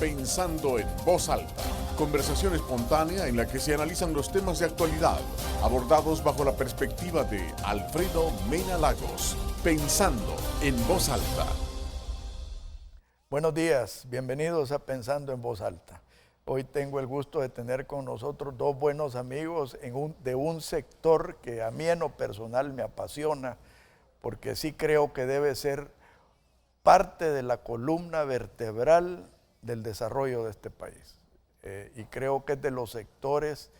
Pensando en Voz Alta, conversación espontánea en la que se analizan los temas de actualidad, abordados bajo la perspectiva de Alfredo Mena Lagos. Pensando en Voz Alta. Buenos días, bienvenidos a Pensando en Voz Alta. Hoy tengo el gusto de tener con nosotros dos buenos amigos de un sector que a mí en lo personal me apasiona, porque sí creo que debe ser parte de la columna vertebral del desarrollo de este país. Y creo que es de los sectores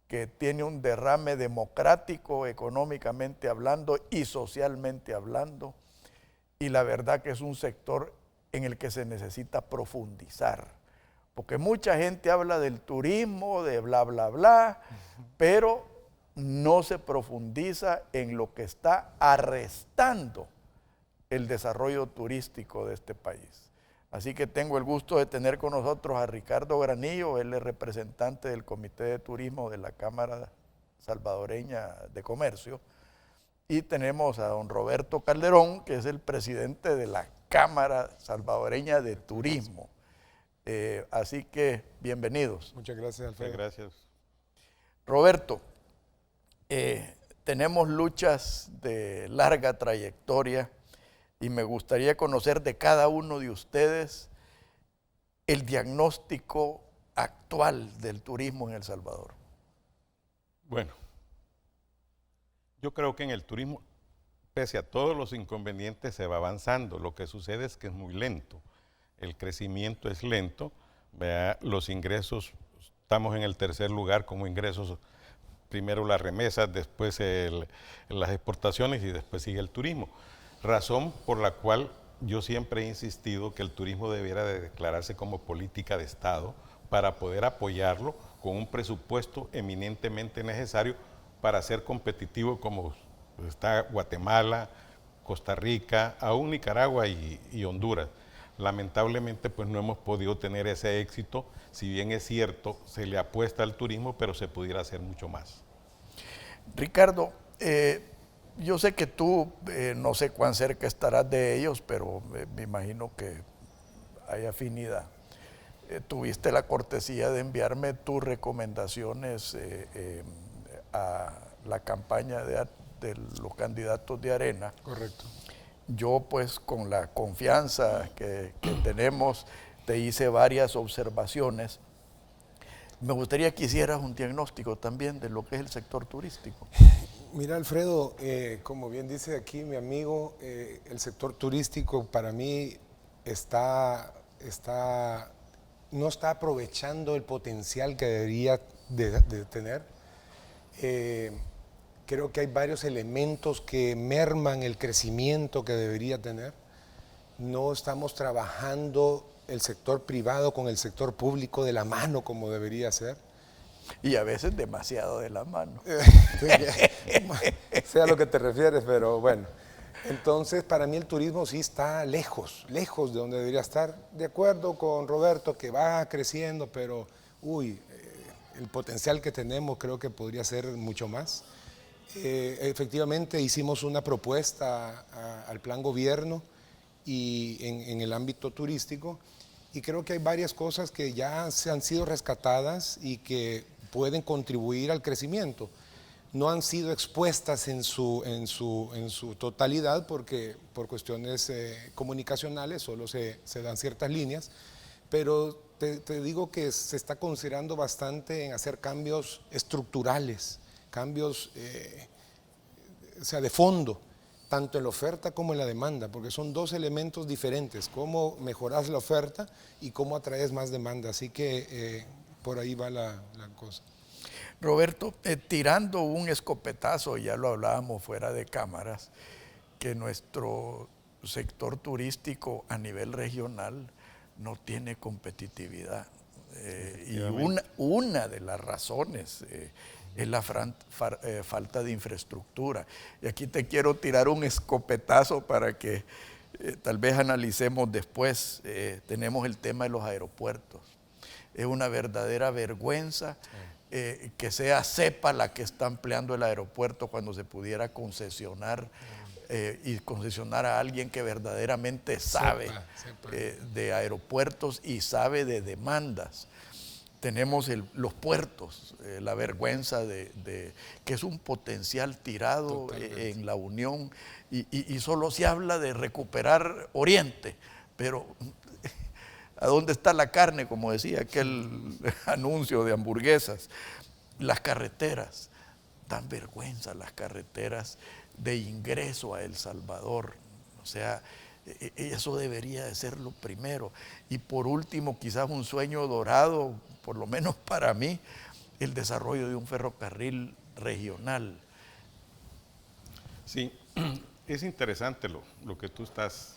que tiene un derrame democrático, económicamente hablando y socialmente hablando. Y la verdad que es un sector en el que se necesita profundizar. Porque mucha gente habla del turismo, de bla, bla, bla, pero no se profundiza en lo que está arrestando el desarrollo turístico de este país. Así que tengo el gusto de tener con nosotros a Ricardo Granillo, él es representante del Comité de Turismo de la Cámara Salvadoreña de Comercio, y tenemos a don Roberto Calderón, que es el presidente de la Cámara Salvadoreña de Turismo. Así que bienvenidos. Muchas gracias, Alfredo. Muchas gracias. Roberto, tenemos luchas de larga trayectoria y me gustaría conocer de cada uno de ustedes el diagnóstico actual del turismo en El Salvador. Bueno, yo creo que en el turismo, pese a todos los inconvenientes, se va avanzando. Lo que sucede es que es muy lento. El crecimiento es lento. Vea, los ingresos, estamos en el tercer lugar como ingresos. Primero las remesas, después las exportaciones y después sigue el turismo. Razón por la cual yo siempre he insistido que el turismo debiera de declararse como política de Estado para poder apoyarlo con un presupuesto eminentemente necesario para ser competitivo como está Guatemala, Costa Rica, aún Nicaragua y Honduras. Lamentablemente pues no hemos podido tener ese éxito, si bien es cierto, se le apuesta al turismo, pero se pudiera hacer mucho más. Ricardo, yo sé que tú, no sé cuán cerca estarás de ellos, pero me imagino que hay afinidad. Tuviste la cortesía de enviarme tus recomendaciones a la campaña de los candidatos de Arena. Correcto. Yo pues con la confianza que tenemos te hice varias observaciones. Me gustaría que hicieras un diagnóstico también de lo que es el sector turístico. Mira, Alfredo, como bien dice aquí mi amigo, el sector turístico para mí no está aprovechando el potencial que debería de tener. Creo que hay varios elementos que merman el crecimiento que debería tener. No estamos trabajando el sector privado con el sector público de la mano como debería ser. Y a veces demasiado de la mano. Sea lo que te refieres, pero bueno. Entonces, para mí el turismo sí está lejos de donde debería estar. De acuerdo con Roberto, que va creciendo, pero el potencial que tenemos creo que podría ser mucho más. Efectivamente, hicimos una propuesta al plan gobierno y en el ámbito turístico, y creo que hay varias cosas que ya se han sido rescatadas y que pueden contribuir al crecimiento. No han sido expuestas en su totalidad porque por cuestiones comunicacionales solo se dan ciertas líneas, pero te digo que se está considerando bastante en hacer cambios estructurales, cambios de fondo, tanto en la oferta como en la demanda, porque son dos elementos diferentes, cómo mejoras la oferta y cómo atraes más demanda, así que por ahí va la cosa. Roberto, tirando un escopetazo, ya lo hablábamos fuera de cámaras, que nuestro sector turístico a nivel regional no tiene competitividad. Y una de las razones es la falta de infraestructura. Y aquí te quiero tirar un escopetazo para que tal vez analicemos después. Tenemos el tema de los aeropuertos. Es una verdadera vergüenza que sea CEPA la que está ampliando el aeropuerto cuando se pudiera concesionar y concesionar a alguien que verdaderamente sabe de aeropuertos y sabe de demandas. Tenemos los puertos, la vergüenza de que es un potencial tirado en la Unión y solo se habla de recuperar Oriente, pero ¿a dónde está la carne? Como decía aquel anuncio de hamburguesas. Las carreteras, dan vergüenza las carreteras de ingreso a El Salvador. O sea, eso debería de ser lo primero. Y por último, quizás un sueño dorado, por lo menos para mí, el desarrollo de un ferrocarril regional. Sí, es interesante lo que tú estás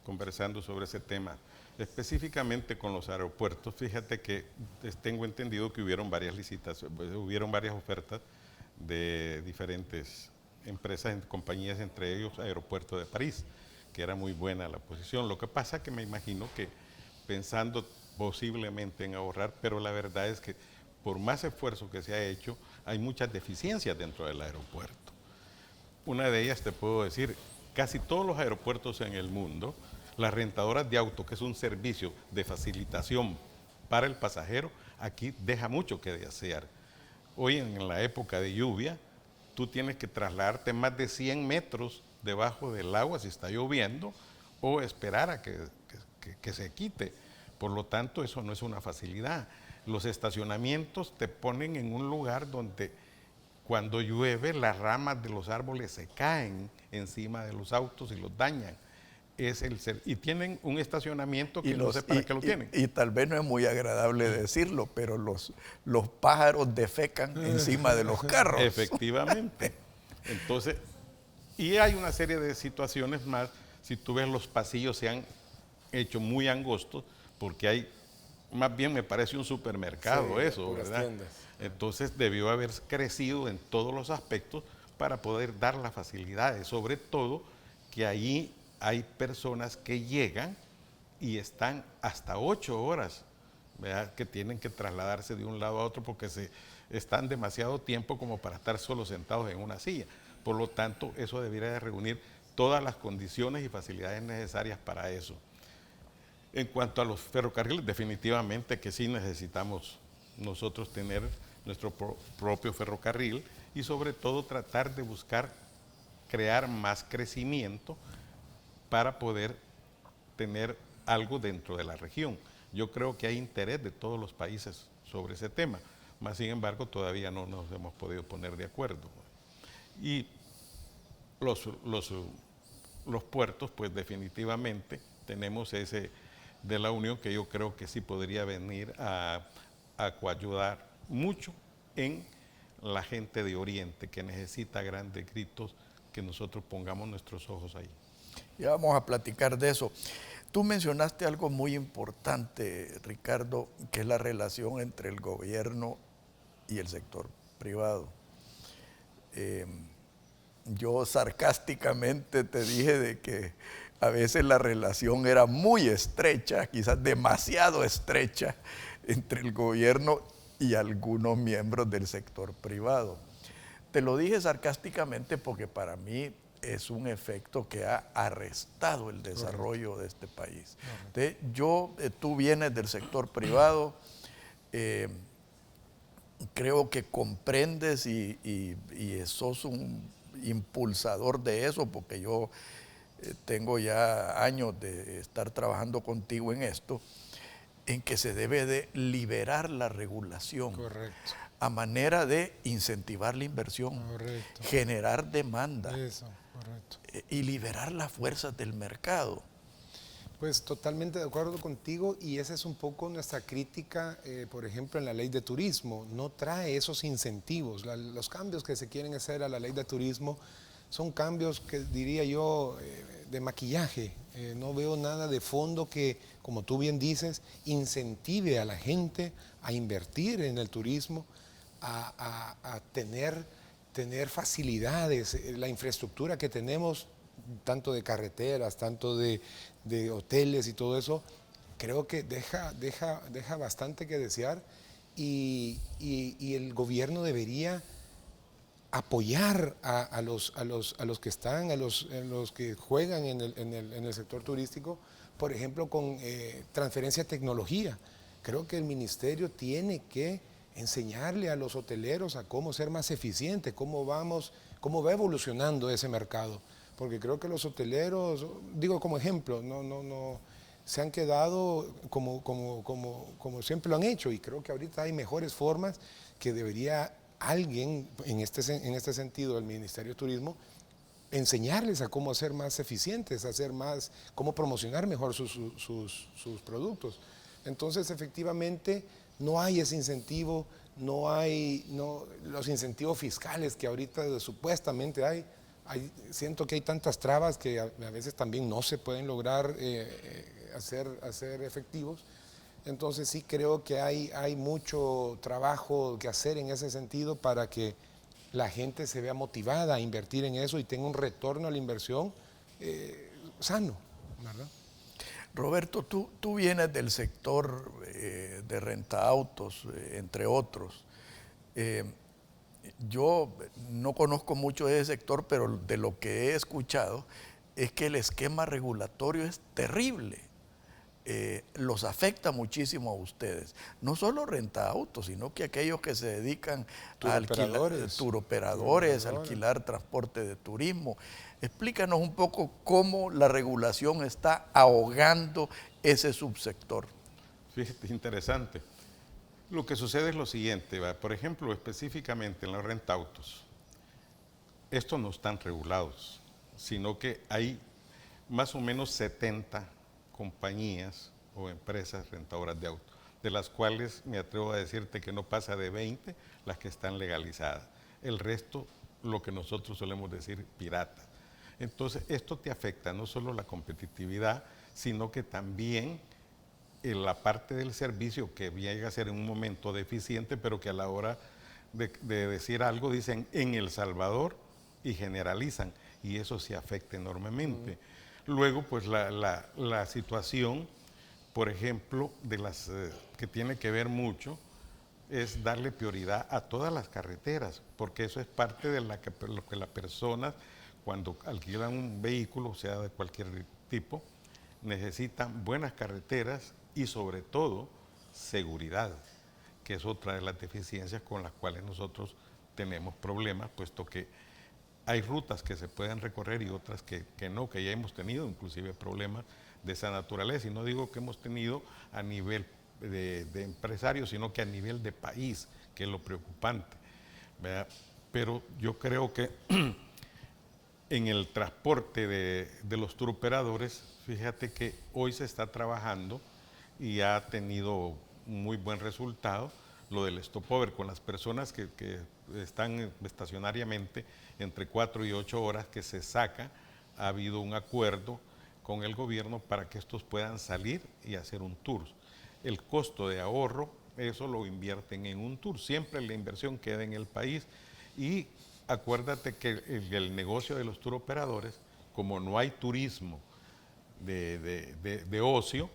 conversando sobre ese tema. Específicamente con los aeropuertos, fíjate que tengo entendido que hubieron varias licitaciones, hubieron varias ofertas de diferentes empresas, compañías, entre ellos Aeropuerto de París, que era muy buena la posición. Lo que pasa que me imagino que pensando posiblemente en ahorrar, pero la verdad es que por más esfuerzo que se ha hecho, hay muchas deficiencias dentro del aeropuerto. Una de ellas te puedo decir, casi todos los aeropuertos en el mundo, las rentadoras de auto, que es un servicio de facilitación para el pasajero, aquí deja mucho que desear. Hoy en la época de lluvia, tú tienes que trasladarte más de 100 metros debajo del agua si está lloviendo o esperar a que se quite. Por lo tanto, eso no es una facilidad. Los estacionamientos te ponen en un lugar donde cuando llueve las ramas de los árboles se caen encima de los autos y los dañan. Y tienen un estacionamiento que no sé para qué lo tienen. Y tal vez no es muy agradable decirlo, pero los pájaros defecan encima de los carros. Efectivamente. Entonces, y hay una serie de situaciones más. Si tú ves, los pasillos se han hecho muy angostos porque hay, más bien me parece un supermercado eso, ¿verdad? Tiendas. Entonces debió haber crecido en todos los aspectos para poder dar las facilidades, sobre todo que ahí hay personas que llegan y están hasta 8 horas, ¿verdad? Que tienen que trasladarse de un lado a otro porque están demasiado tiempo como para estar solo sentados en una silla. Por lo tanto, eso debería de reunir todas las condiciones y facilidades necesarias para eso. En cuanto a los ferrocarriles, definitivamente que sí necesitamos nosotros tener nuestro propio ferrocarril y sobre todo tratar de buscar crear más crecimiento para poder tener algo dentro de la región. Yo creo que hay interés de todos los países sobre ese tema, mas sin embargo todavía no nos hemos podido poner de acuerdo. Y los puertos, pues definitivamente tenemos ese de la Unión que yo creo que sí podría venir a coayudar mucho en la gente de Oriente que necesita grandes gritos, que nosotros pongamos nuestros ojos ahí. Ya vamos a platicar de eso. Tú mencionaste algo muy importante, Ricardo, que es la relación entre el gobierno y el sector privado. Yo sarcásticamente te dije de que a veces la relación era muy estrecha, quizás demasiado estrecha, entre el gobierno y algunos miembros del sector privado. Te lo dije sarcásticamente porque para mí es un efecto que ha arrestado el desarrollo de este país. Entonces, tú vienes del sector privado, creo que comprendes y sos un impulsador de eso, porque yo tengo ya años de estar trabajando contigo en esto, en que se debe de liberar la regulación. Correcto. A manera de incentivar la inversión, correcto, generar demanda. Eso, correcto. Y liberar las fuerzas del mercado. Pues totalmente de acuerdo contigo, y esa es un poco nuestra crítica, por ejemplo, en la ley de turismo. No trae esos incentivos. Los cambios que se quieren hacer a la ley de turismo son cambios que diría yo de maquillaje. No veo nada de fondo que, como tú bien dices, incentive a la gente a invertir en el turismo, a tener facilidades. La infraestructura que tenemos, tanto de carreteras, tanto de hoteles y todo eso, creo que deja bastante que desear, y el gobierno debería apoyar a los que están, a los que juegan en el sector turístico, por ejemplo, con transferencia de tecnología. Creo que el ministerio tiene que enseñarle a los hoteleros a cómo ser más eficientes, cómo va evolucionando ese mercado. Porque creo que los hoteleros, digo como ejemplo, no se han quedado como siempre lo han hecho, y creo que ahorita hay mejores formas que debería alguien, en este sentido, el Ministerio de Turismo, enseñarles a cómo ser más eficientes, cómo promocionar mejor sus productos. Entonces, efectivamente, no hay ese incentivo, los incentivos fiscales que ahorita supuestamente hay. Siento que hay tantas trabas que a veces también no se pueden lograr hacer efectivos. Entonces sí creo que hay mucho trabajo que hacer en ese sentido para que la gente se vea motivada a invertir en eso y tenga un retorno a la inversión sano, ¿verdad? Roberto, tú vienes del sector de renta autos, entre otros. Yo no conozco mucho de ese sector, pero de lo que he escuchado es que el esquema regulatorio es terrible. Los afecta muchísimo a ustedes. No solo renta autos, sino que aquellos que se dedican a alquilar turoperadores, alquilar transporte de turismo. Explícanos un poco cómo la regulación está ahogando ese subsector. Fíjate, interesante. Lo que sucede es lo siguiente, por ejemplo, específicamente en la renta autos, estos no están regulados, sino que hay más o menos 70 compañías o empresas rentadoras de autos, de las cuales me atrevo a decirte que no pasa de 20 las que están legalizadas. El resto, lo que nosotros solemos decir, pirata. Entonces, esto te afecta no solo la competitividad, sino que también en la parte del servicio que llega a ser en un momento deficiente, pero que a la hora de decir algo dicen en El Salvador y generalizan, y eso sí afecta enormemente. Luego, pues la situación, por ejemplo, de las que tiene que ver mucho, es darle prioridad a todas las carreteras, porque eso es parte de lo que las personas, cuando alquilan un vehículo, sea de cualquier tipo, necesitan buenas carreteras y sobre todo seguridad, que es otra de las deficiencias con las cuales nosotros tenemos problemas, puesto que hay rutas que se pueden recorrer y otras que no, que ya hemos tenido inclusive problemas de esa naturaleza. Y no digo que hemos tenido a nivel de empresarios, sino que a nivel de país, que es lo preocupante, ¿verdad? Pero yo creo que en el transporte de los turoperadores, fíjate que hoy se está trabajando y ha tenido muy buen resultado lo del stopover con las personas que están estacionariamente entre 4 y 8 horas que se saca. Ha habido un acuerdo con el gobierno para que estos puedan salir y hacer un tour. El costo de ahorro, eso lo invierten en un tour. Siempre la inversión queda en el país. Y acuérdate que el negocio de los turoperadores, como no hay turismo de ocio,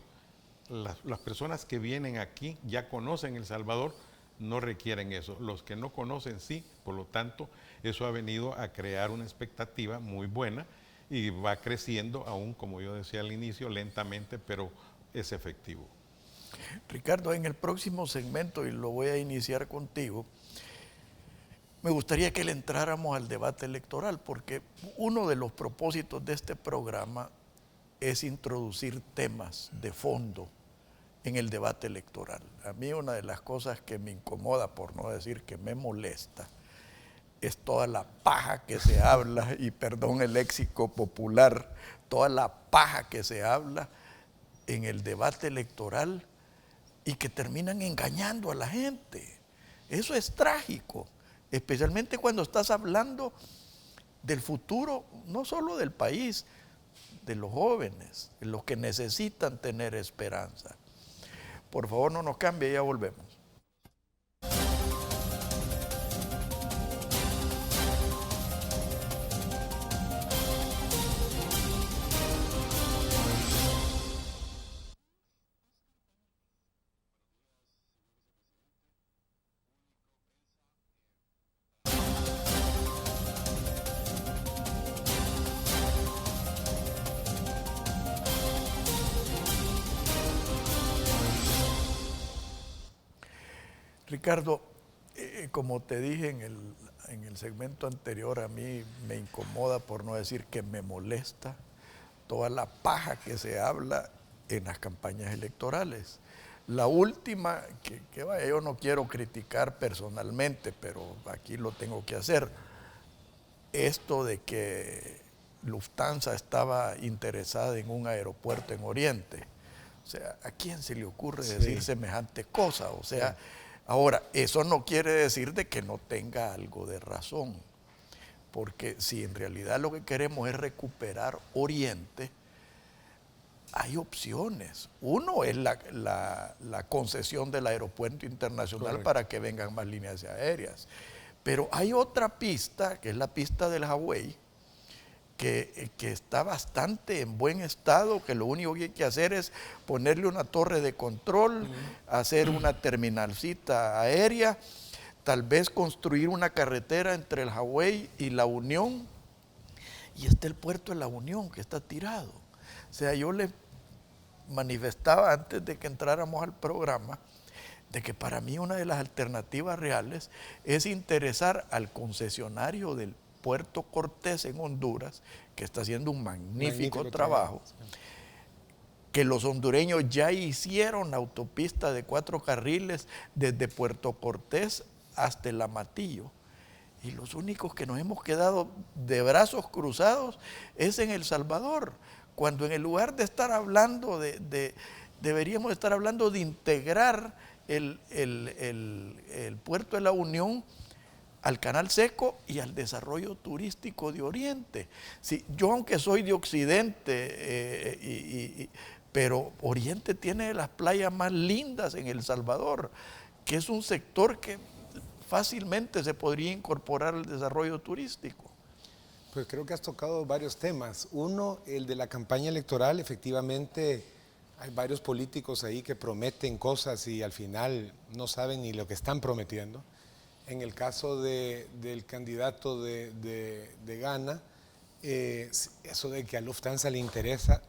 las personas que vienen aquí ya conocen El Salvador, no requieren eso. Los que no conocen sí, por lo tanto, eso ha venido a crear una expectativa muy buena y va creciendo aún, como yo decía al inicio, lentamente, pero es efectivo. Ricardo, en el próximo segmento, y lo voy a iniciar contigo, me gustaría que le entráramos al debate electoral, porque uno de los propósitos de este programa es introducir temas de fondo en el debate electoral. A mí una de las cosas que me incomoda, por no decir que me molesta, es toda la paja que se habla, y perdón el léxico popular, toda la paja que se habla en el debate electoral y que terminan engañando a la gente. Eso es trágico, especialmente cuando estás hablando del futuro, no solo del país, de los jóvenes, de los que necesitan tener esperanza. Por favor, no nos cambie, ya volvemos. Ricardo, como te dije en el segmento anterior, a mí me incomoda, por no decir que me molesta, toda la paja que se habla en las campañas electorales. La última, que vaya, yo no quiero criticar personalmente, pero aquí lo tengo que hacer, esto de que Lufthansa estaba interesada en un aeropuerto en Oriente. O sea, ¿a quién se le ocurre decir semejante cosa? O sea, ahora, eso no quiere decir de que no tenga algo de razón, porque si en realidad lo que queremos es recuperar Oriente, hay opciones. Uno es la concesión del aeropuerto internacional. Correcto. Para que vengan más líneas aéreas. Pero hay otra pista, que es la pista del Hawái, que está bastante en buen estado, que lo único que hay que hacer es ponerle una torre de control, hacer una terminalcita aérea, tal vez construir una carretera entre el Hawái y La Unión, y está el puerto de La Unión, que está tirado. O sea, yo le manifestaba antes de que entráramos al programa de que para mí una de las alternativas reales es interesar al concesionario del Puerto Cortés en Honduras, que está haciendo un magnífico trabajo, que los hondureños ya hicieron la autopista de 4 carriles desde Puerto Cortés hasta el Amatillo. Y los únicos que nos hemos quedado de brazos cruzados es en El Salvador, cuando en el lugar de estar hablando deberíamos estar hablando de integrar el puerto de La Unión al Canal Seco y al desarrollo turístico de Oriente. Sí, yo aunque soy de Occidente, pero Oriente tiene las playas más lindas en El Salvador, que es un sector que fácilmente se podría incorporar al desarrollo turístico. Pues creo que has tocado varios temas. Uno, el de la campaña electoral. Efectivamente, hay varios políticos ahí que prometen cosas y al final no saben ni lo que están prometiendo. En el caso del candidato de Ghana, eso de que a Lufthansa le interesa,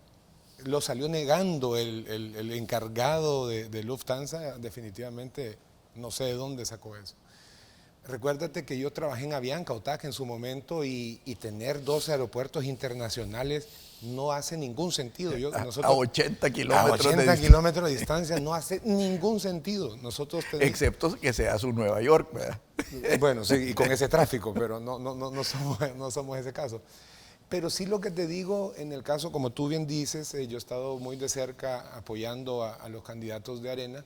lo salió negando el encargado de Lufthansa. Definitivamente no sé de dónde sacó eso. Recuérdate que yo trabajé en Avianca, OTAC en su momento, y tener 12 aeropuertos internacionales no hace ningún sentido. A 80 kilómetros. A 80 kilómetros de distancia no hace ningún sentido. Excepto que sea su Nueva York, ¿verdad? Bueno, sí, y con ese tráfico, pero no somos ese caso. Pero sí, lo que te digo, en el caso, como tú bien dices, yo he estado muy de cerca apoyando a los candidatos de Arena.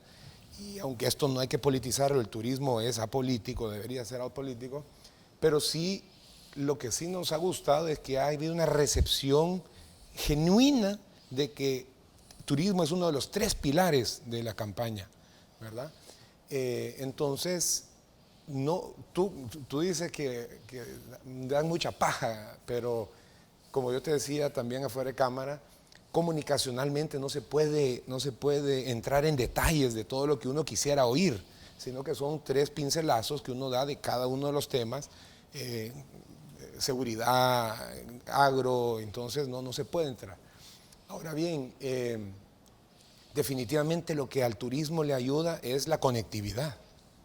Y aunque esto no hay que politizarlo, el turismo es apolítico, debería ser apolítico, pero sí, lo que sí nos ha gustado es que ha habido una recepción genuina de que turismo es uno de los 3 pilares de la campaña, ¿verdad? Entonces, no, tú dices que dan mucha paja, pero como yo te decía también afuera de cámara, comunicacionalmente no se puede entrar en detalles de todo lo que uno quisiera oír, sino que son 3 pincelazos que uno da de cada uno de los temas, seguridad, agro, entonces no se puede entrar. Ahora bien, definitivamente lo que al turismo le ayuda es la conectividad,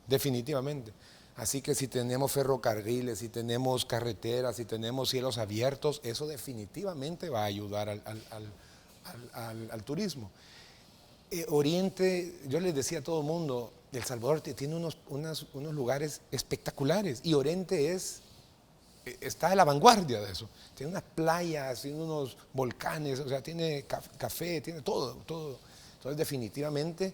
definitivamente. Así que si tenemos ferrocarriles, si tenemos carreteras, si tenemos cielos abiertos, eso definitivamente va a ayudar al turismo. Oriente, yo les decía a todo el mundo, El Salvador tiene unos lugares espectaculares y Oriente está a la vanguardia de eso. Tiene unas playas, tiene unos volcanes, o sea, tiene café, tiene todo. Entonces, definitivamente,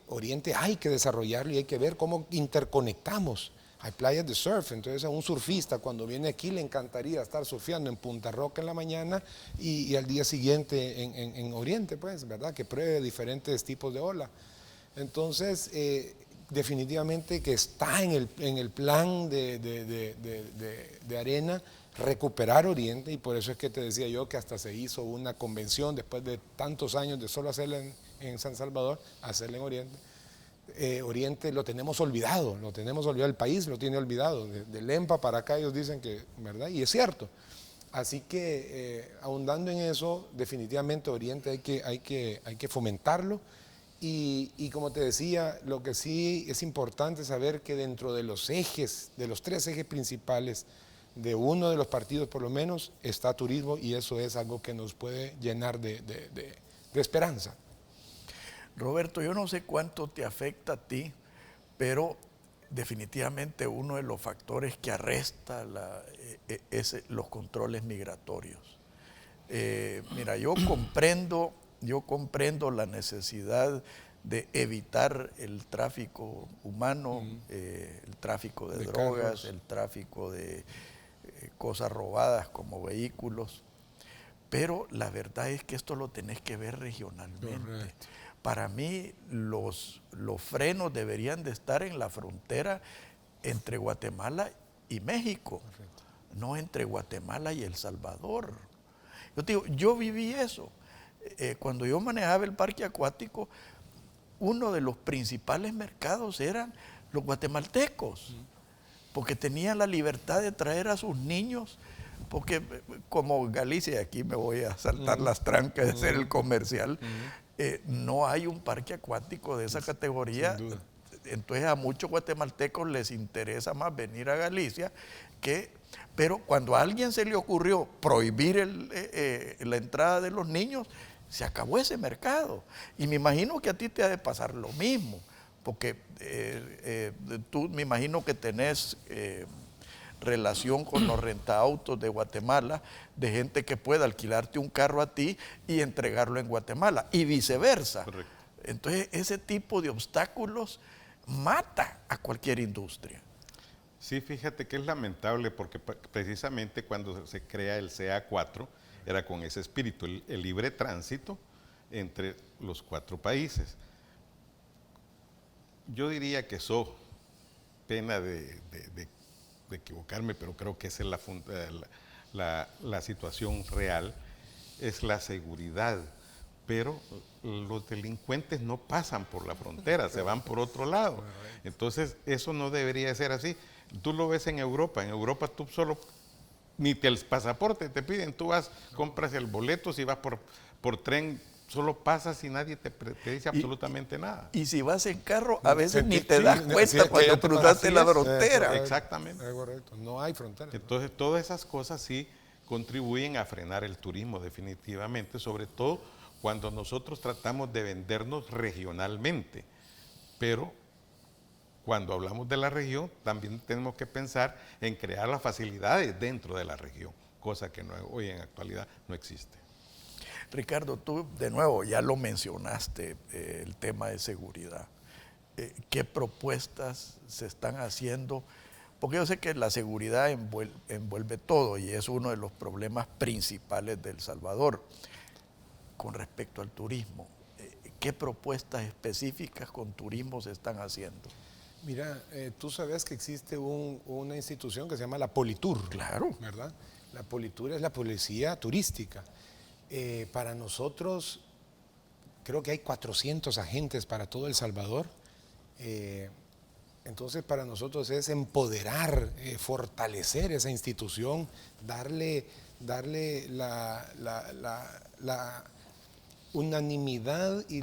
Oriente hay que desarrollarlo y hay que ver cómo interconectamos. Hay playas de surf, entonces a un surfista cuando viene aquí le encantaría estar surfeando en Punta Roca en la mañana y al día siguiente en Oriente, pues, ¿verdad? Que pruebe diferentes tipos de ola. Entonces, definitivamente que está en el plan de Arena recuperar Oriente, y por eso es que te decía yo que hasta se hizo una convención después de tantos años de solo hacerla en San Salvador, hacerla en Oriente. Oriente lo tenemos olvidado, el país lo tiene olvidado, de Lempa para acá ellos dicen que, ¿verdad? Y es cierto. Así que ahondando en eso, definitivamente Oriente hay que fomentarlo Y como te decía, lo que sí es importante saber que dentro de los ejes, de los 3 ejes principales de uno de los partidos por lo menos, está turismo, y eso es algo que nos puede llenar de esperanza. Roberto, yo no sé cuánto te afecta a ti, pero definitivamente uno de los factores que arresta es los controles migratorios. Mira, yo comprendo la necesidad de evitar el tráfico humano, el tráfico de drogas, carros, el tráfico de cosas robadas como vehículos, pero la verdad es que esto lo tenés que ver regionalmente. Correcto. Para mí los frenos deberían de estar en la frontera entre Guatemala y México, correcto, no entre Guatemala y El Salvador. Yo te digo, yo viví eso. Cuando yo manejaba el parque acuático, uno de los principales mercados eran los guatemaltecos, porque tenían la libertad de traer a sus niños, porque como Galicia, aquí me voy a saltar las trancas de hacer el comercial, no hay un parque acuático de esa categoría. Sin duda. Entonces a muchos guatemaltecos les interesa más venir a Galicia pero cuando a alguien se le ocurrió prohibir la entrada de los niños, se acabó ese mercado. Y me imagino que a ti te ha de pasar lo mismo, porque tú me imagino que tenés relación con los rentaautos de Guatemala, de gente que pueda alquilarte un carro a ti y entregarlo en Guatemala, y viceversa. Correcto. Entonces ese tipo de obstáculos mata a cualquier industria. Sí, fíjate que es lamentable porque precisamente cuando se crea el CA4 era con ese espíritu, el libre tránsito entre los 4 países. Yo diría que eso, pena de equivocarme, pero creo que esa es la situación real, es la seguridad. Pero los delincuentes no pasan por la frontera, se van por otro lado. Entonces, eso no debería ser así. Tú lo ves en Europa tú solo, ni el pasaporte te piden, tú vas, compras el boleto, si vas por tren, solo pasas y nadie te dice absolutamente nada. Y si vas en carro, a veces ni te das cuenta cuando cruzaste la frontera. Exactamente. Correcto, no hay frontera. Entonces, todas esas cosas sí contribuyen a frenar el turismo definitivamente, sobre todo cuando nosotros tratamos de vendernos regionalmente. Pero cuando hablamos de la región, también tenemos que pensar en crear las facilidades dentro de la región, cosa que hoy en actualidad no existe. Ricardo, tú de nuevo ya lo mencionaste, el tema de seguridad. ¿Qué propuestas se están haciendo? Porque yo sé que la seguridad envuelve todo y es uno de los problemas principales de El Salvador. Con respecto al turismo, ¿qué propuestas específicas con turismo se están haciendo? Mira, tú sabes que existe una institución que se llama la Politur. Claro. ¿Verdad? La Politur es la policía turística. Para nosotros, creo que hay 400 agentes para todo El Salvador. Entonces, para nosotros es empoderar, fortalecer esa institución, darle la unanimidad y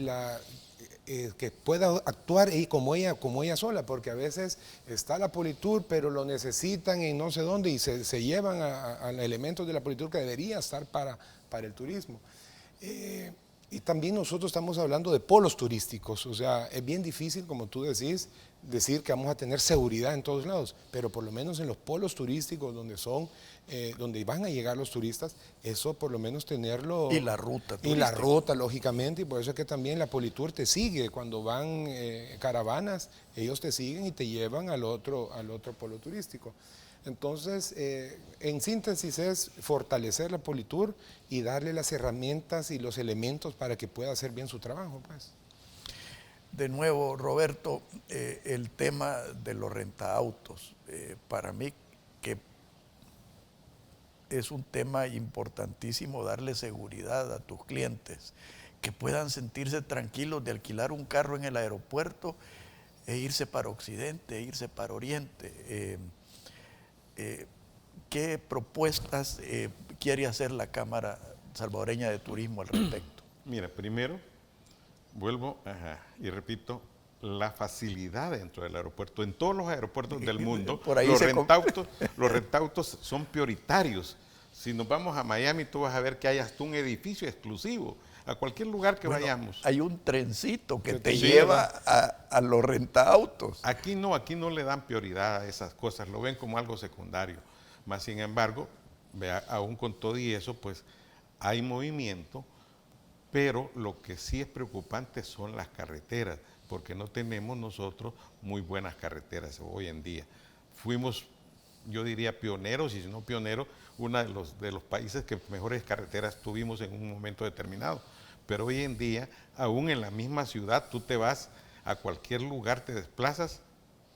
que pueda actuar como ella sola, porque a veces está la Politur, pero lo necesitan en no sé dónde y se llevan a elementos de la Politur que debería estar para el turismo. Y también nosotros estamos hablando de polos turísticos, o sea, es bien difícil, como tú decís, decir que vamos a tener seguridad en todos lados, pero por lo menos en los polos turísticos donde van a llegar los turistas, eso por lo menos tenerlo. Y la ruta turística. Y la ruta, lógicamente, y por eso es que también la Politur te sigue, cuando van caravanas, ellos te siguen y te llevan al otro polo turístico. Entonces, en síntesis es fortalecer la Politur y darle las herramientas y los elementos para que pueda hacer bien su trabajo, pues. De nuevo, Roberto, el tema de los rentaautos, para mí que es un tema importantísimo darle seguridad a tus clientes, que puedan sentirse tranquilos de alquilar un carro en el aeropuerto e irse para Occidente, e irse para Oriente. ¿Qué propuestas quiere hacer la Cámara Salvadoreña de Turismo al respecto? Mira, primero, vuelvo y repito, la facilidad dentro del aeropuerto. En todos los aeropuertos del mundo, Por ahí los rentautos son prioritarios. Si nos vamos a Miami, tú vas a ver que hay hasta un edificio exclusivo. A cualquier lugar que vayamos. Hay un trencito que te sí, lleva a los rentautos. Aquí no le dan prioridad a esas cosas, lo ven como algo secundario. Más sin embargo, aún con todo y eso, pues hay movimiento, pero lo que sí es preocupante son las carreteras, porque no tenemos nosotros muy buenas carreteras hoy en día. Fuimos, yo diría, pioneros, y si no pioneros, uno de los países que mejores carreteras tuvimos en un momento determinado. Pero hoy en día, aún en la misma ciudad, tú te vas a cualquier lugar, te desplazas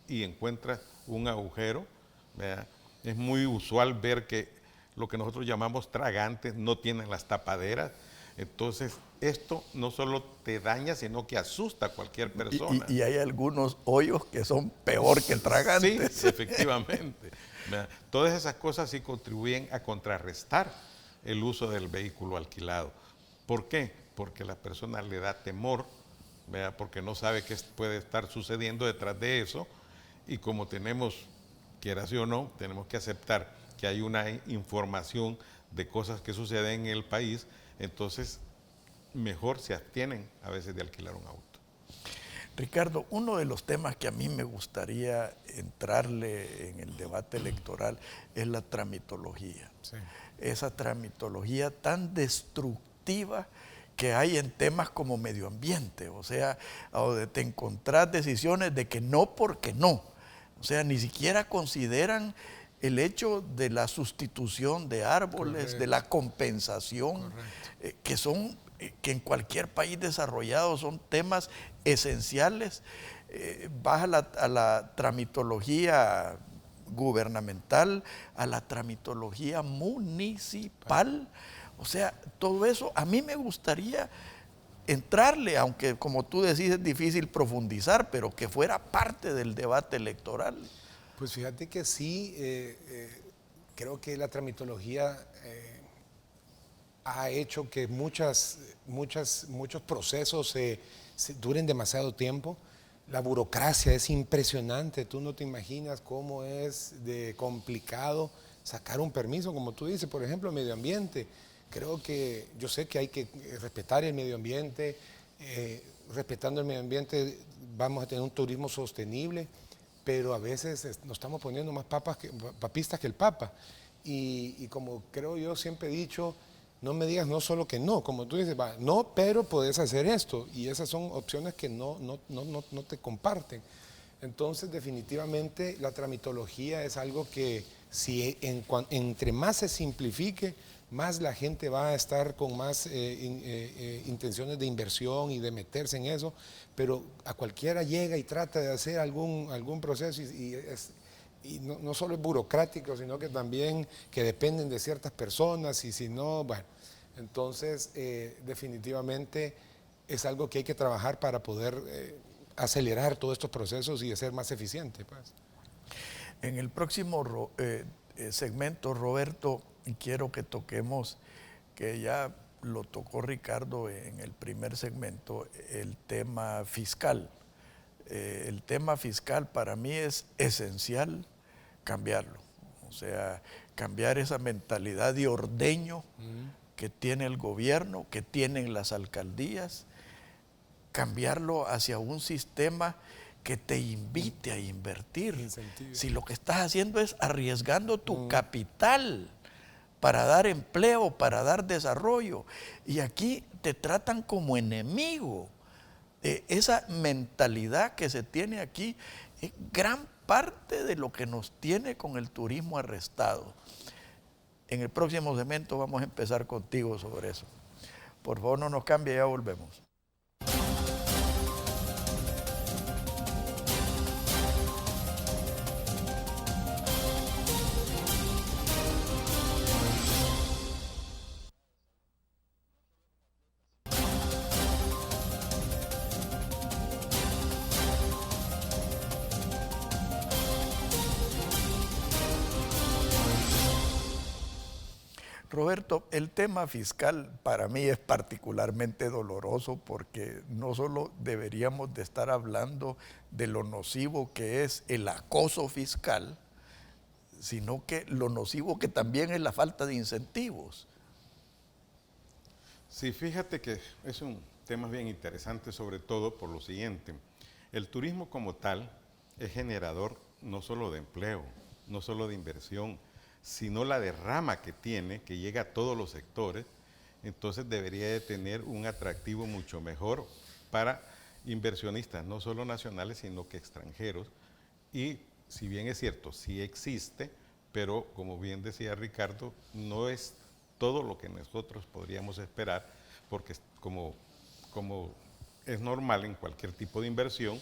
y encuentras un agujero, ¿verdad? Es muy usual ver que lo que nosotros llamamos tragantes no tienen las tapaderas. Entonces, esto no solo te daña, sino que asusta a cualquier persona. Y hay algunos hoyos que son peor que tragantes. Sí, efectivamente. Todas esas cosas sí contribuyen a contrarrestar el uso del vehículo alquilado. ¿Por qué? Porque la persona le da temor, ¿verdad? Porque no sabe qué puede estar sucediendo detrás de eso. Y como tenemos, quieras o no, tenemos que aceptar que hay una información de cosas que suceden en el país, entonces mejor se abstienen a veces de alquilar un auto. Ricardo, uno de los temas que a mí me gustaría entrarle en el debate electoral es la tramitología. Sí. Esa tramitología tan destructiva que hay en temas como medio ambiente, o sea, donde te encontrás decisiones de que no porque no. O sea, ni siquiera consideran el hecho de la sustitución de árboles, correcto, de la compensación, que en cualquier país desarrollado son temas esenciales. Vas a la tramitología gubernamental, a la tramitología municipal. O sea, todo eso a mí me gustaría entrarle, aunque como tú decís es difícil profundizar, pero que fuera parte del debate electoral. Pues fíjate que sí, creo que la tramitología ha hecho que muchos procesos se duren demasiado tiempo. La burocracia es impresionante, tú no te imaginas cómo es de complicado sacar un permiso, como tú dices, por ejemplo, medio ambiente. Creo que yo sé que hay que respetar el medio ambiente, respetando el medio ambiente vamos a tener un turismo sostenible, pero a veces nos estamos poniendo más papistas que el Papa. Y como creo yo siempre he dicho, no me digas no solo que no, como tú dices, no, pero puedes hacer esto, y esas son opciones que no te comparten. Entonces definitivamente la tramitología es algo que si entre más se simplifique, más la gente va a estar con más intenciones de inversión y de meterse en eso, pero a cualquiera llega y trata de hacer algún proceso y no solo es burocrático, sino que también que dependen de ciertas personas y si no, bueno, entonces definitivamente es algo que hay que trabajar para poder acelerar todos estos procesos y ser más eficiente, pues. En el próximo segmento, Roberto, quiero que toquemos, que ya lo tocó Ricardo en el primer segmento, el tema fiscal. El tema fiscal para mí es esencial cambiarlo, o sea, cambiar esa mentalidad de ordeño que tiene el gobierno, que tienen las alcaldías, cambiarlo hacia un sistema que te invite a invertir. Si lo que estás haciendo es arriesgando tu capital para dar empleo, para dar desarrollo, y aquí te tratan como enemigo. Esa mentalidad que se tiene aquí es gran parte de lo que nos tiene con el turismo arrestado. En el próximo segmento vamos a empezar contigo sobre eso. Por favor, no nos cambie, ya volvemos. Roberto, el tema fiscal para mí es particularmente doloroso porque no solo deberíamos de estar hablando de lo nocivo que es el acoso fiscal, sino que lo nocivo que también es la falta de incentivos. Sí, fíjate que es un tema bien interesante, sobre todo por lo siguiente. El turismo como tal es generador no solo de empleo, no solo de inversión, sino la derrama que tiene, que llega a todos los sectores. Entonces debería de tener un atractivo mucho mejor para inversionistas, no solo nacionales, sino que extranjeros. Y si bien es cierto, sí existe, pero como bien decía Ricardo, no es todo lo que nosotros podríamos esperar, porque como es normal en cualquier tipo de inversión,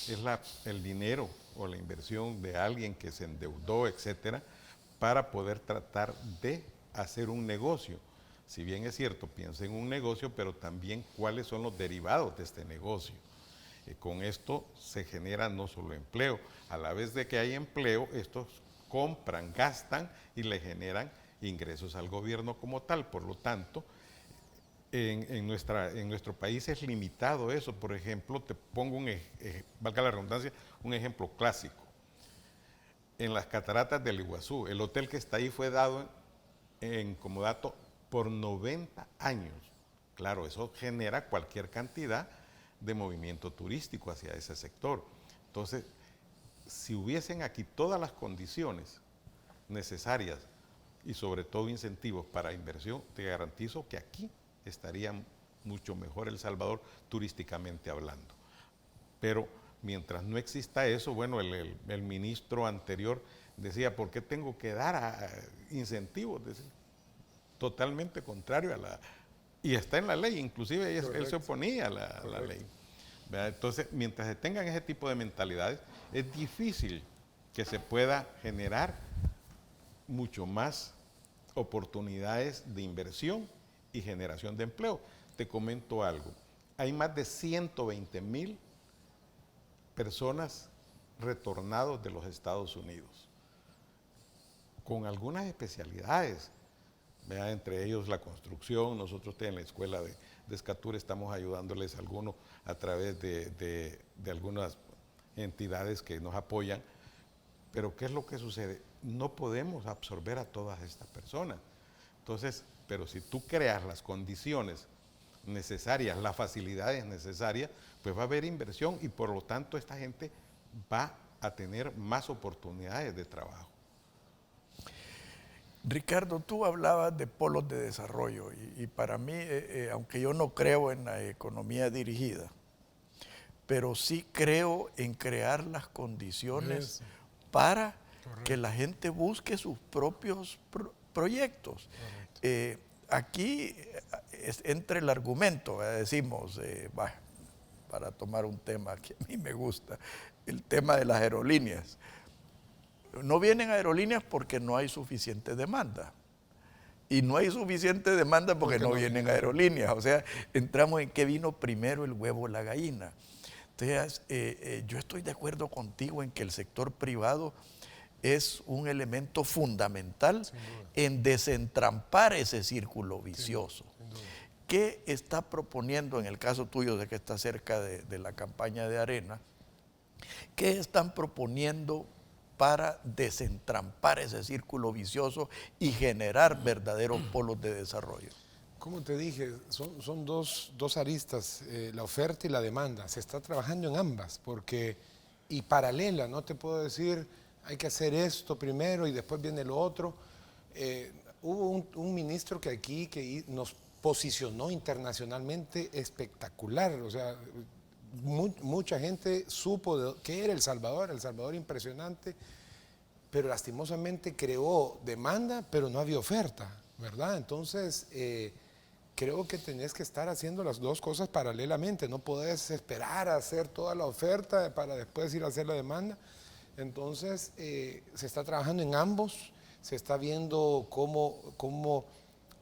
es el dinero o la inversión de alguien que se endeudó, etcétera, para poder tratar de hacer un negocio. Si bien es cierto, piensa en un negocio, pero también cuáles son los derivados de este negocio. Con esto se genera no solo empleo, a la vez de que hay empleo, estos compran, gastan y le generan ingresos al gobierno como tal. Por lo tanto, en nuestro país es limitado eso. Por ejemplo, te pongo valga la redundancia, un ejemplo clásico. En las cataratas del Iguazú, el hotel que está ahí fue dado en comodato por 90 años. Claro, eso genera cualquier cantidad de movimiento turístico hacia ese sector. Entonces, si hubiesen aquí todas las condiciones necesarias y sobre todo incentivos para inversión, te garantizo que aquí estaría mucho mejor El Salvador turísticamente hablando. Pero mientras no exista eso, bueno, el ministro anterior decía, ¿por qué tengo que dar incentivos? Decía, totalmente contrario a la... Y está en la ley, inclusive él se oponía a la ley. ¿Verdad? Entonces, mientras se tengan ese tipo de mentalidades, es difícil que se pueda generar mucho más oportunidades de inversión y generación de empleo. Te comento algo, hay más de 120,000 personas retornados de los Estados Unidos, con algunas especialidades, ¿verdad? Entre ellos la construcción. Nosotros en la escuela de Escatur estamos ayudándoles a algunos a través de algunas entidades que nos apoyan. Pero ¿qué es lo que sucede? No podemos absorber a todas estas personas. Entonces, pero si tú creas las condiciones necesarias, las facilidades necesarias, pues va a haber inversión y por lo tanto esta gente va a tener más oportunidades de trabajo. Ricardo, tú hablabas de polos de desarrollo y para mí, aunque yo no creo en la economía dirigida, pero sí creo en crear las condiciones para que la gente busque sus propios proyectos. Aquí entra el argumento, decimos, para tomar un tema que a mí me gusta, el tema de las aerolíneas. No vienen aerolíneas porque no hay suficiente demanda. Y no hay suficiente demanda porque no vienen aerolíneas. O sea, entramos en qué vino primero, el huevo o la gallina. Entonces, yo estoy de acuerdo contigo en que el sector privado es un elemento fundamental en desentrampar ese círculo vicioso. Sin duda. ¿Qué está proponiendo, en el caso tuyo de que está cerca de la campaña de Arena, qué están proponiendo para desentrampar ese círculo vicioso y generar verdaderos polos de desarrollo? Como te dije, son dos aristas, la oferta y la demanda. Se está trabajando en ambas, y paralela, no te puedo decir, hay que hacer esto primero y después viene lo otro. Hubo un ministro que aquí nos posicionó internacionalmente espectacular, o sea, mucha gente supo qué era El Salvador impresionante, pero lastimosamente creó demanda, pero no había oferta, ¿verdad? Entonces, creo que tenés que estar haciendo las dos cosas paralelamente, no podés esperar a hacer toda la oferta para después ir a hacer la demanda. Entonces, se está trabajando en ambos, se está viendo cómo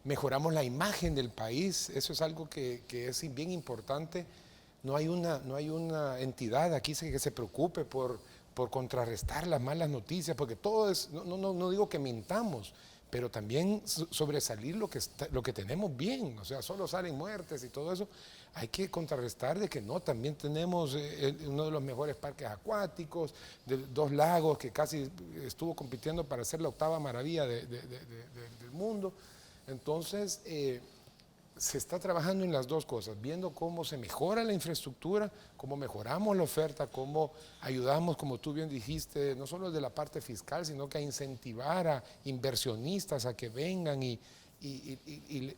mejoramos la imagen del país. Eso es algo que es bien importante. No hay una entidad aquí que se preocupe por contrarrestar las malas noticias, porque todo es, no digo que mintamos, pero también sobresalir lo que tenemos bien, o sea, solo salen muertes y todo eso. Hay que contrarrestar de que no, también tenemos uno de los mejores parques acuáticos, de 2 lagos que casi estuvo compitiendo para ser la 8ª maravilla del mundo. Entonces, se está trabajando en las 2 cosas, viendo cómo se mejora la infraestructura, cómo mejoramos la oferta, cómo ayudamos, como tú bien dijiste, no solo de la parte fiscal, sino que a incentivar a inversionistas a que vengan y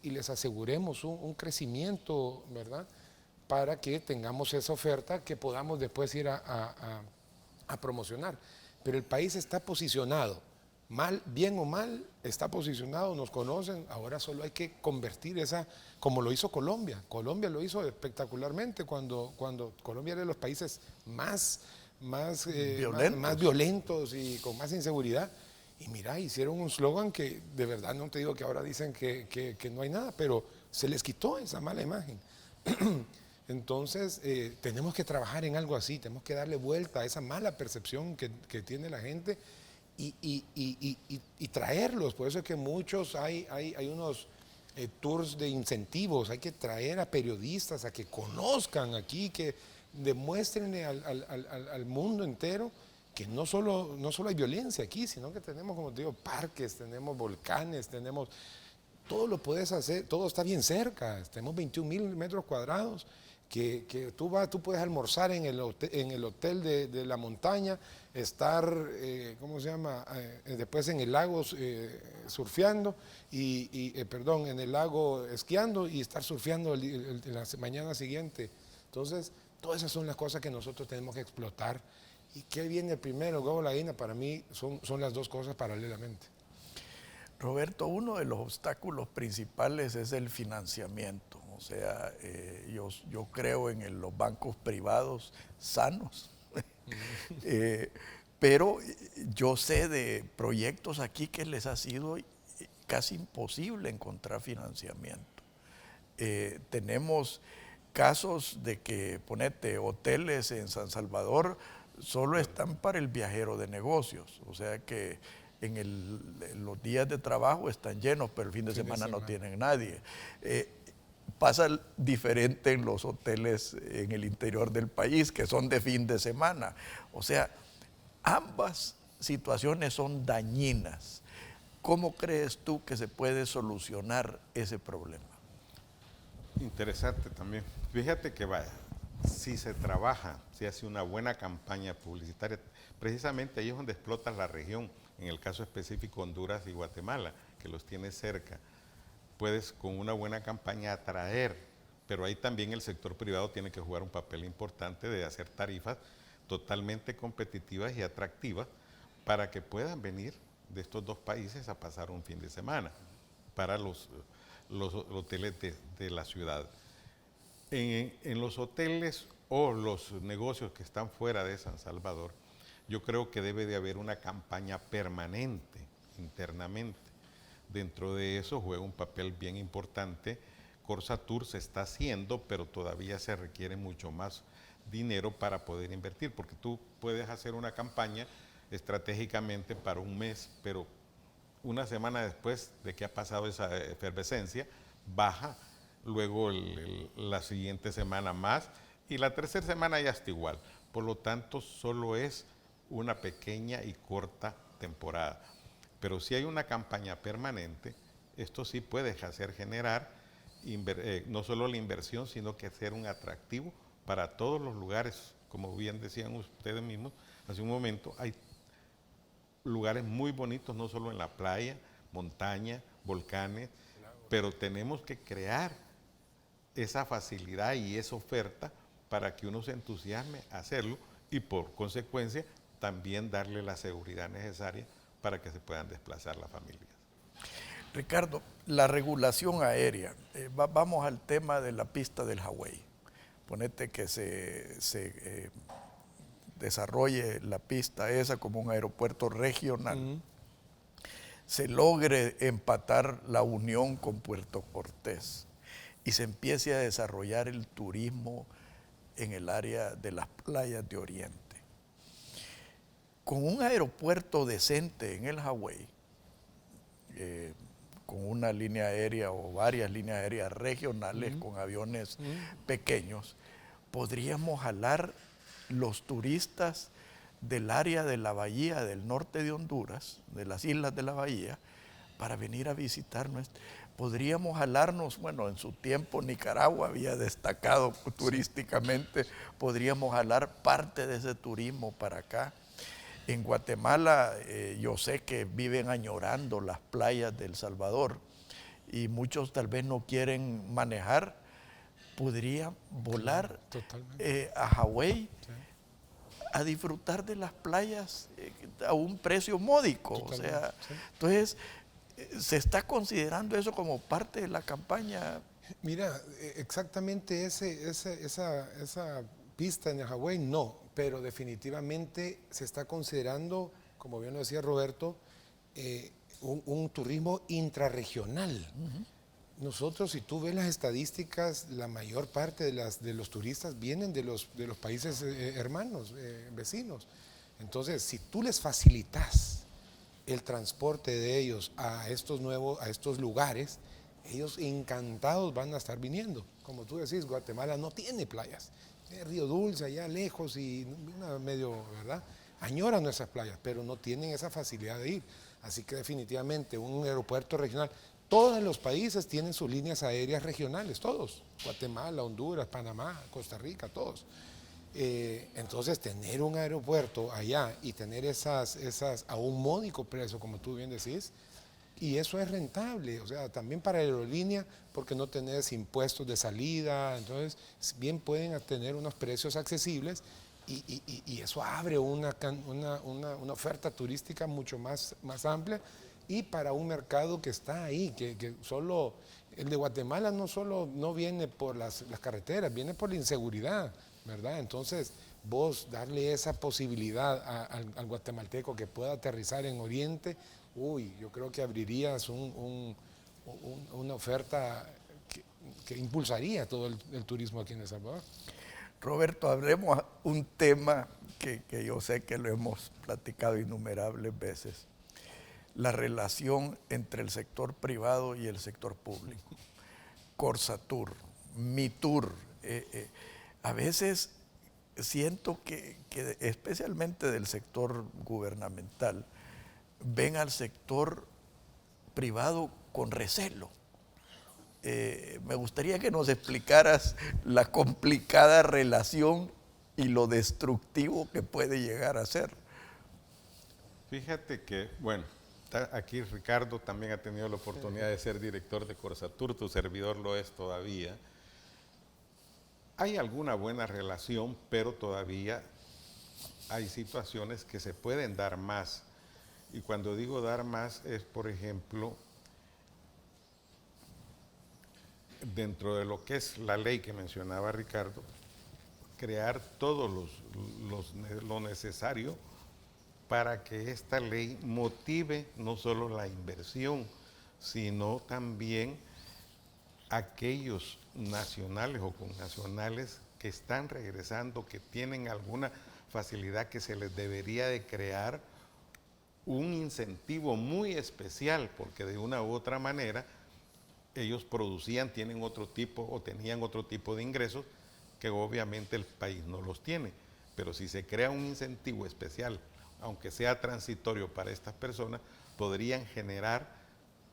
les aseguremos un crecimiento, ¿verdad? Para que tengamos esa oferta que podamos después ir a promocionar. Pero el país está posicionado, mal, bien o mal, está posicionado, nos conocen, ahora solo hay que convertir esa, como lo hizo Colombia. Colombia lo hizo espectacularmente cuando Colombia era de los países más violentos y con más inseguridad. Y mira, hicieron un slogan que de verdad no te digo que ahora dicen que no hay nada, pero se les quitó esa mala imagen. Entonces, tenemos que trabajar en algo así, tenemos que darle vuelta a esa mala percepción que tiene la gente y traerlos. Por eso es que muchos, hay unos tours de incentivos, hay que traer a periodistas a que conozcan aquí, que demuestren al mundo entero que no solo hay violencia aquí, sino que tenemos, como te digo, parques, tenemos volcanes, tenemos, todo lo puedes hacer, todo está bien cerca, tenemos 21,000 metros cuadrados, que tú puedes almorzar en el hotel de la montaña, estar, ¿cómo se llama? Después en el lago surfeando, perdón, en el lago esquiando y estar surfeando la mañana siguiente. Entonces, todas esas son las cosas que nosotros tenemos que explotar. ¿Y qué viene primero, el huevo o la gallina? Para mí son las 2 cosas paralelamente. Roberto, uno de los obstáculos principales es el financiamiento. O sea, yo creo en los bancos privados sanos, pero yo sé de proyectos aquí que les ha sido casi imposible encontrar financiamiento. Tenemos casos de que, ponete, hoteles en San Salvador solo están para el viajero de negocios, o sea que en los días de trabajo están llenos, pero el fin de semana no tienen nadie. Pasa diferente en los hoteles en el interior del país, que son de fin de semana. O sea, ambas situaciones son dañinas. ¿Cómo crees tú que se puede solucionar ese problema? Interesante también. Fíjate que vaya, si se trabaja, si hace una buena campaña publicitaria, precisamente ahí es donde explota la región, en el caso específico Honduras y Guatemala, que los tiene cerca. Puedes con una buena campaña atraer, pero ahí también el sector privado tiene que jugar un papel importante de hacer tarifas totalmente competitivas y atractivas para que puedan venir de estos 2 países a pasar un fin de semana para los hoteles de la ciudad. En los hoteles o los negocios que están fuera de San Salvador, yo creo que debe de haber una campaña permanente internamente. Dentro de eso juega un papel bien importante. Corsa Tour se está haciendo, pero todavía se requiere mucho más dinero para poder invertir, porque tú puedes hacer una campaña estratégicamente para un mes, pero una semana después de que ha pasado esa efervescencia, baja, luego la siguiente semana más, y la tercera semana ya está igual. Por lo tanto, solo es una pequeña y corta temporada. Pero si hay una campaña permanente, esto sí puede hacer generar no solo la inversión, sino que ser un atractivo para todos los lugares. Como bien decían ustedes mismos hace un momento, hay lugares muy bonitos, no solo en la playa, montaña, volcanes, pero tenemos que crear esa facilidad y esa oferta para que uno se entusiasme a hacerlo y por consecuencia también darle la seguridad necesaria para que se puedan desplazar las familias. Ricardo, la regulación aérea, vamos al tema de la pista del Hawái. Ponete que se desarrolle la pista esa como un aeropuerto regional, se logre empatar la unión con Puerto Cortés y se empiece a desarrollar el turismo en el área de las playas de Oriente. Con un aeropuerto decente en el Hawái, con una línea aérea o varias líneas aéreas regionales con aviones pequeños, podríamos jalar los turistas del área de la bahía del norte de Honduras, de las islas de la bahía, para venir a visitarnos. Podríamos jalarnos, bueno, en su tiempo Nicaragua había destacado turísticamente, podríamos jalar parte de ese turismo para acá. En Guatemala yo sé que viven añorando las playas de El Salvador y muchos tal vez no quieren manejar, podrían volar a Hawái a disfrutar de las playas a un precio módico. O sea, entonces se está considerando eso como parte de la campaña. Mira, exactamente esa pista en el Hawái no, pero definitivamente se está considerando, como bien lo decía Roberto, un turismo intrarregional. Nosotros, si tú ves las estadísticas, la mayor parte de los turistas vienen de los países hermanos, vecinos. Entonces, si tú les facilitas el transporte de ellos a estos lugares, ellos encantados van a estar viniendo. Como tú decís, Guatemala no tiene playas. Río Dulce, allá lejos y medio, ¿verdad? Añoran nuestras playas, pero no tienen esa facilidad de ir. Así que definitivamente un aeropuerto regional. Todos los países tienen sus líneas aéreas regionales, todos. Guatemala, Honduras, Panamá, Costa Rica, todos. Entonces, tener un aeropuerto allá y tener esas a un módico precio, como tú bien decís, y eso es rentable, o sea, también para la aerolínea, porque no tenés impuestos de salida, entonces bien pueden tener unos precios accesibles y eso abre una oferta turística mucho más amplia y para un mercado que está ahí, que solo, el de Guatemala no viene por las carreteras, viene por la inseguridad, ¿verdad? Entonces, vos darle esa posibilidad al guatemalteco que pueda aterrizar en Oriente, yo creo que abrirías una oferta que impulsaría todo el turismo aquí en El Salvador. Roberto, hablemos un tema que yo sé que lo hemos platicado innumerables veces, la relación entre el sector privado y el sector público. Corsatur, Mitur, a veces siento que especialmente del sector gubernamental, ven al sector privado con recelo. Me gustaría que nos explicaras la complicada relación y lo destructivo que puede llegar a ser. Fíjate que, bueno, aquí Ricardo también ha tenido la oportunidad de ser director de Corsatur, tu servidor lo es todavía. Hay alguna buena relación, pero todavía hay situaciones que se pueden dar más. Y cuando digo dar más es, por ejemplo, dentro de lo que es la ley que mencionaba Ricardo, crear todo lo necesario para que esta ley motive no solo la inversión, sino también aquellos nacionales o connacionales que están regresando, que tienen alguna facilidad que se les debería de crear un incentivo muy especial, porque de una u otra manera ellos tienen otro tipo o tenían otro tipo de ingresos que obviamente el país no los tiene. Pero si se crea un incentivo especial, aunque sea transitorio para estas personas, podrían generar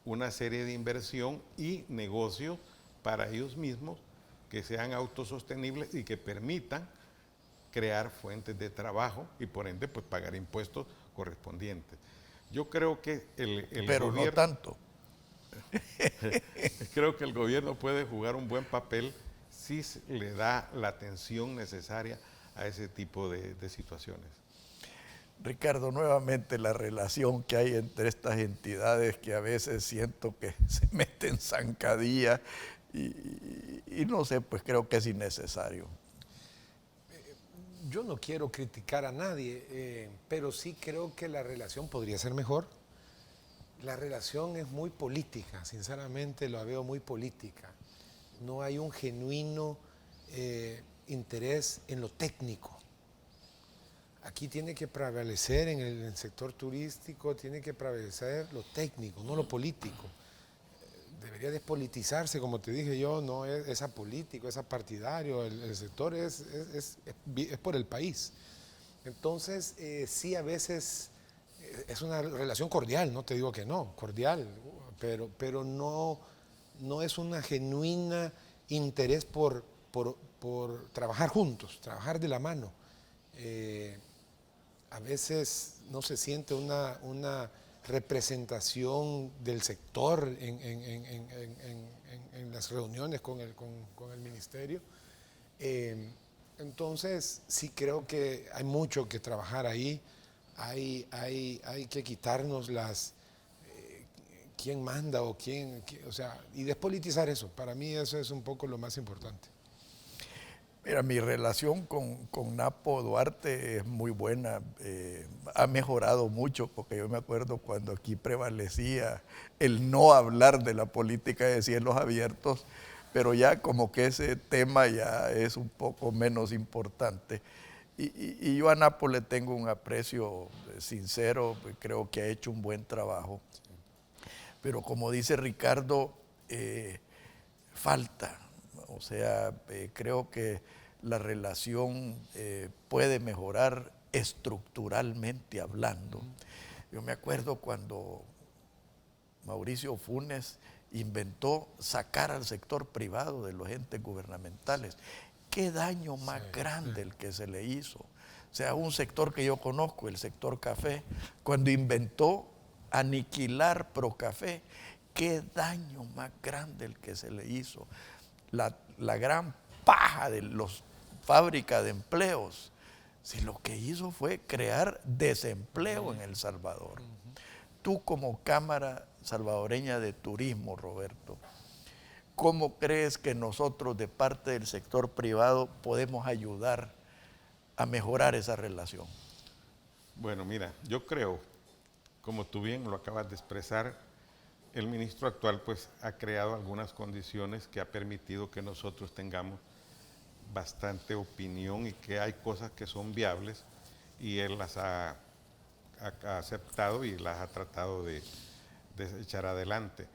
una serie de inversión y negocios para ellos mismos que sean autosostenibles y que permitan crear fuentes de trabajo y por ende pues pagar impuestos correspondientes. Yo creo que el pero gobierno, no tanto. Creo que el gobierno puede jugar un buen papel si le da la atención necesaria a ese tipo de situaciones. Ricardo, nuevamente la relación que hay entre estas entidades que a veces siento que se meten zancadillas y no sé, pues creo que es innecesario. Yo no quiero criticar a nadie, pero sí creo que la relación podría ser mejor. La relación es muy política, sinceramente la veo muy política. No hay un genuino interés en lo técnico. aquí tiene que prevalecer en el sector turístico, tiene que prevalecer lo técnico, no lo político. Debería despolitizarse, como te dije yo, no es apolítico, es apartidario, el sector es por el país. Entonces, sí, a veces es una relación cordial, no te digo que no, cordial, pero no es una genuina interés por trabajar juntos, trabajar de la mano. A veces no se siente una representación del sector en las reuniones con el ministerio. Entonces, sí creo que hay mucho que trabajar ahí. Hay que quitarnos quién manda o o sea, y despolitizar eso. Para mí eso es un poco lo más importante. Mira, mi relación con Napo Duarte es muy buena, ha mejorado mucho, porque yo me acuerdo cuando aquí prevalecía el no hablar de la política de cielos abiertos, pero ya como que ese tema ya es un poco menos importante. Y yo a Napo le tengo un aprecio sincero, creo que ha hecho un buen trabajo. Pero como dice Ricardo, falta. O sea, creo que la relación puede mejorar estructuralmente hablando. Yo me acuerdo cuando Mauricio Funes inventó sacar al sector privado de los entes gubernamentales. Qué daño más grande el que se le hizo. O sea, un sector que yo conozco, el sector café, cuando inventó aniquilar Procafé, qué daño más grande el que se le hizo. La gran paja de las fábricas de empleos, si lo que hizo fue crear desempleo en El Salvador. Tú como Cámara Salvadoreña de Turismo, Roberto, ¿cómo crees que nosotros de parte del sector privado podemos ayudar a mejorar esa relación? Bueno, mira, yo creo, como tú bien lo acabas de expresar, el ministro actual pues ha creado algunas condiciones que ha permitido que nosotros tengamos bastante opinión y que hay cosas que son viables y él las ha aceptado y las ha tratado de echar adelante.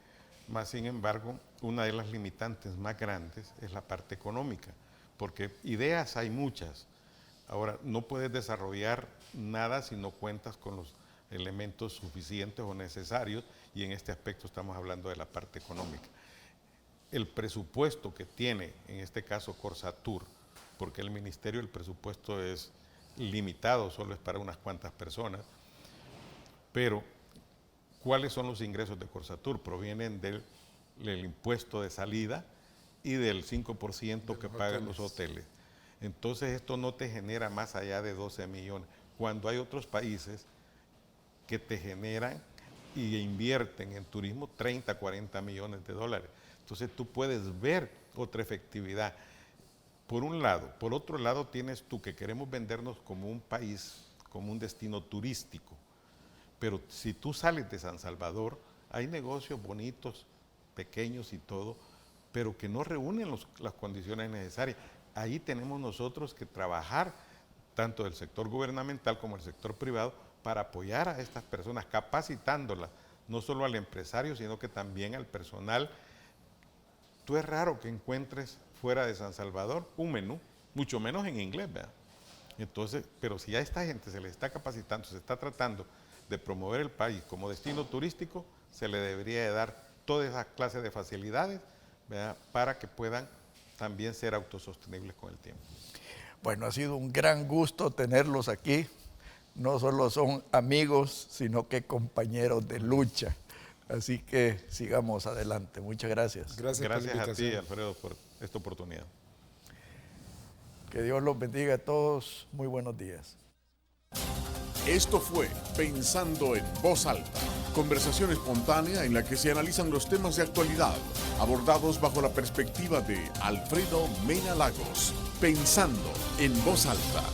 Más sin embargo, una de las limitantes más grandes es la parte económica, porque ideas hay muchas. Ahora, no puedes desarrollar nada si no cuentas con los elementos suficientes o necesarios, y en este aspecto estamos hablando de la parte económica. El presupuesto que tiene, en este caso Corsatur, porque el ministerio, el presupuesto es limitado, solo es para unas cuantas personas, pero ¿cuáles son los ingresos de Corsatur? Provienen del impuesto de salida y del 5% que pagan los hoteles. Entonces esto no te genera más allá de 12 millones, cuando hay otros países que te generan y invierten en turismo 30, 40 millones de dólares. Entonces tú puedes ver otra efectividad. Por un lado. Por otro lado tienes tú que queremos vendernos como un país, como un destino turístico. Pero si tú sales de San Salvador, hay negocios bonitos, pequeños y todo, pero que no reúnen las condiciones necesarias. Ahí tenemos nosotros que trabajar, tanto del sector gubernamental como el sector privado, para apoyar a estas personas, capacitándolas, no solo al empresario, sino que también al personal. Tú es raro que encuentres fuera de San Salvador un menú, mucho menos en inglés, ¿verdad? Entonces, pero si a esta gente se le está capacitando, se está tratando de promover el país como destino turístico, se le debería de dar toda esa clase de facilidades, ¿verdad?, para que puedan también ser autosostenibles con el tiempo. Bueno, ha sido un gran gusto tenerlos aquí. No solo son amigos, sino que compañeros de lucha. Así que sigamos adelante. Muchas gracias. Gracias a ti, Alfredo, por esta oportunidad. Que Dios los bendiga a todos. Muy buenos días. Esto fue Pensando en Voz Alta, conversación espontánea en la que se analizan los temas de actualidad, abordados bajo la perspectiva de Alfredo Mena Lagos. Pensando en Voz Alta.